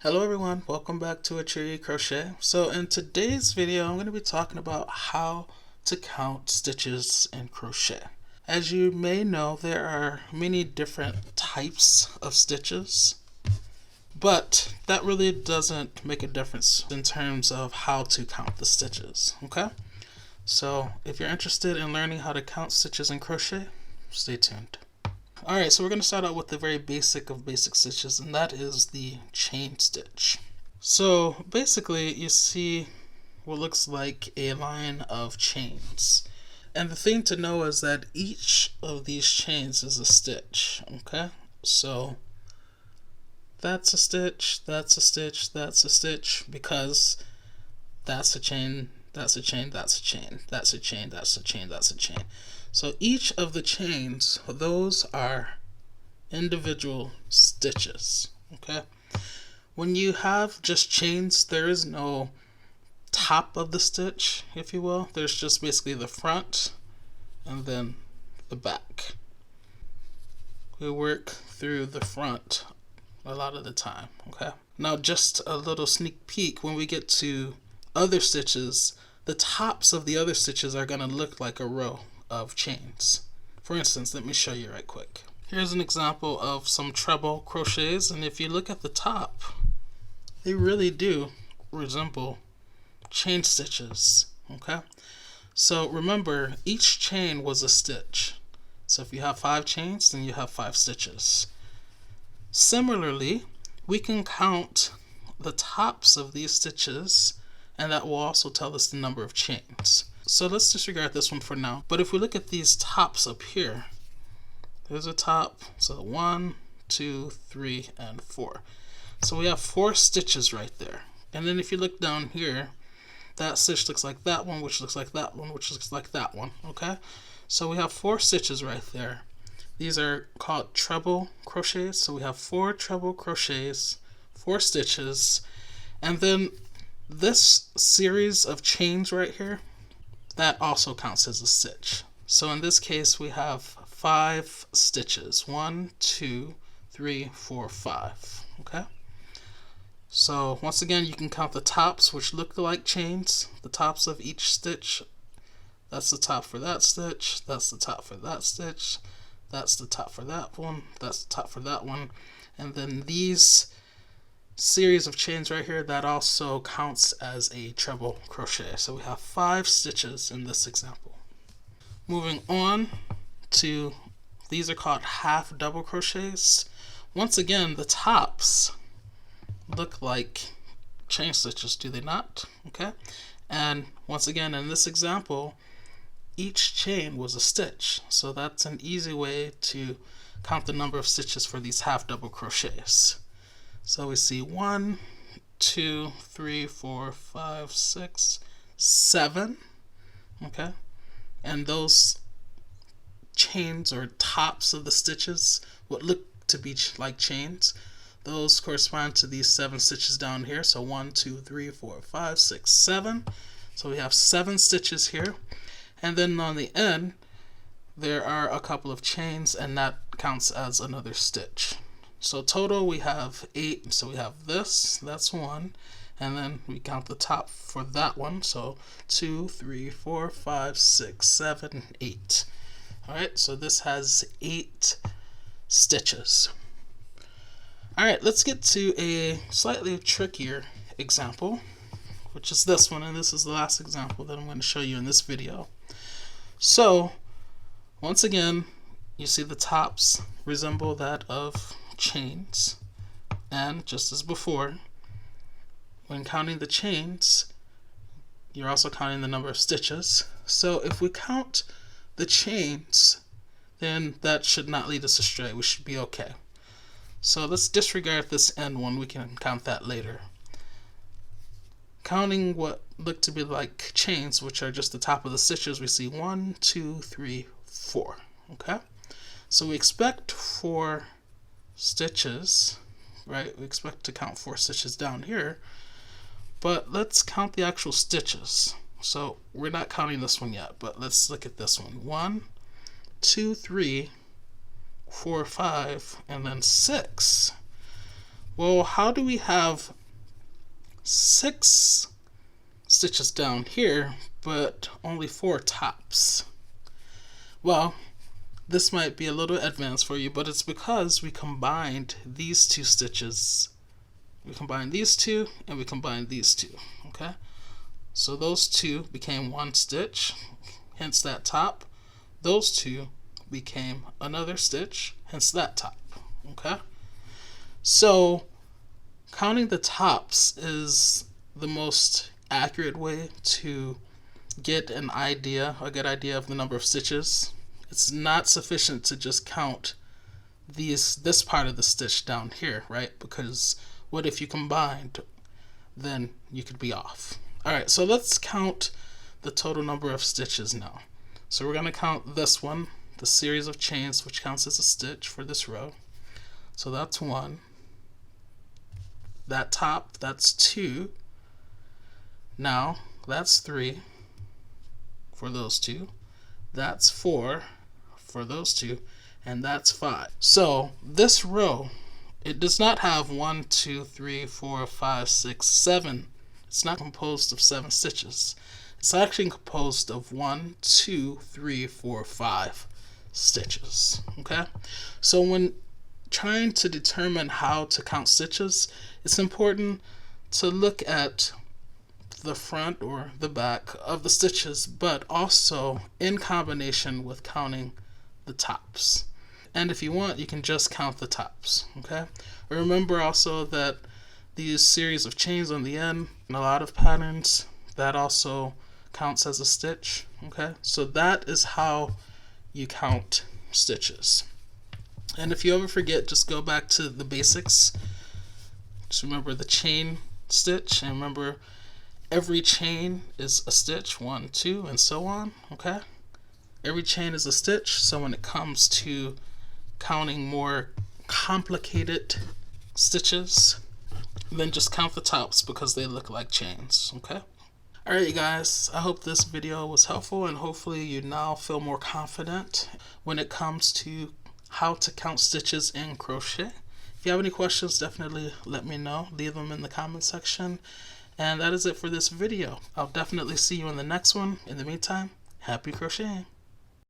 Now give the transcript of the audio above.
Hello everyone, welcome back to Atreyu Crochet. So in today's video I'm going to be talking about how to count stitches in crochet. As you may know, there are many different types of stitches, but that really doesn't make a difference in terms of how to count the stitches, okay? So if you're interested in learning how to count stitches in crochet, stay tuned. Alright, so we're going to start out with the very basic of basic stitches, and that is the chain stitch. So basically you see what looks like a line of chains. And the thing to know is that each of these chains is a stitch, okay? So that's a stitch, that's a stitch, that's a stitch, because that's a chain, that's a chain, that's a chain, that's a chain, that's a chain, that's a chain. So each of the chains, those are individual stitches, okay? When you have just chains, there is no top of the stitch, if you will. There's just basically the front and then the back. We work through the front a lot of the time, okay? Now just a little sneak peek, when we get to other stitches, the tops of the other stitches are going to look like a row of chains. For instance, let me show you right quick. Here's an example of some treble crochets, and if you look at the top, they really do resemble chain stitches, okay? So remember, each chain was a stitch. So if you have 5 chains, then you have 5 stitches. Similarly, we can count the tops of these stitches, and that will also tell us the number of chains. So let's disregard this one for now. But if we look at these tops up here, there's a top, so 1, 2, 3, and 4. So we have 4 stitches right there. And then if you look down here, that stitch looks like that one, which looks like that one, which looks like that one, okay? So we have 4 stitches right there. These are called treble crochets. So we have 4 treble crochets, 4 stitches, and then this series of chains right here, that also counts as a stitch. So in this case, we have 5 stitches. 1, 2, 3, 4, 5. Okay? So once again, you can count the tops, which look like chains. The tops of each stitch. That's the top for that stitch. That's the top for that stitch. That's the top for that one. That's the top for that one. And then these series of chains right here, that also counts as a treble crochet. So we have 5 stitches in this example. Moving on to, these are called half double crochets. Once again, the tops look like chain stitches, do they not? Okay, and once again in this example, each chain was a stitch. So that's an easy way to count the number of stitches for these half double crochets. So we see 1, 2, 3, 4, 5, 6, 7. Okay, and those chains or tops of the stitches, what look to be like chains, those correspond to these 7 stitches down here. So 1, 2, 3, 4, 5, 6, 7. So we have 7 stitches here, and then on the end there are a couple of chains, and that counts as another stitch. So total we have 8, so we have this, that's 1, and then we count the top for that one, so 2, 3, 4, 5, 6, 7, 8. Alright, so this has 8 stitches. Alright, let's get to a slightly trickier example, which is this one, and this is the last example that I'm going to show you in this video. So, once again, you see the tops resemble that of chains, and just as before, when counting the chains, you're also counting the number of stitches. So if we count the chains, then that should not lead us astray. We should be okay. So let's disregard this end one. We can count that later. Counting what look to be like chains, which are just the top of the stitches, we see 1, 2, 3, 4. Okay, so we expect 4 stitches, right? We expect to count 4 stitches down here, but let's count the actual stitches. So we're not counting this one yet, but let's look at this one. 1, 2, 3, 4, 5, and then 6. Well, how do we have 6 stitches down here, but only 4 tops? Well, this might be a little advanced for you, but it's because we combined these 2 stitches. We combined these 2 and we combined these 2, okay? So those 2 became 1 stitch, hence that top. Those 2 became another stitch, hence that top, okay? So counting the tops is the most accurate way to get a good idea of the number of stitches. It's not sufficient to just count this part of the stitch down here, right? Because what if you combined? Then you could be off. Alright, so let's count the total number of stitches now. So we're going to count this one, the series of chains, which counts as a stitch for this row. So that's 1. That top, that's 2. Now, that's 3 for those 2. That's 4 for those 2. And that's 5. So this row, it does not have 1, 2, 3, 4, 5, 6, 7. It's not composed of 7 stitches. It's actually composed of 1, 2, 3, 4, 5 stitches. Okay? So when trying to determine how to count stitches, it's important to look at the front or the back of the stitches, but also in combination with counting the tops. And if you want, you can just count the tops, okay? Remember also that these series of chains on the end, in a lot of patterns, that also counts as a stitch, okay? So that is how you count stitches. And if you ever forget, just go back to the basics. Just remember the chain stitch, and remember every chain is a stitch, 1, 2, and so on, okay? Every chain is a stitch, so when it comes to counting more complicated stitches, then just count the tops because they look like chains, okay? Alright, you guys, I hope this video was helpful, and hopefully you now feel more confident when it comes to how to count stitches in crochet. If you have any questions, definitely let me know. Leave them in the comment section. And that is it for this video. I'll definitely see you in the next one. In the meantime, happy crocheting.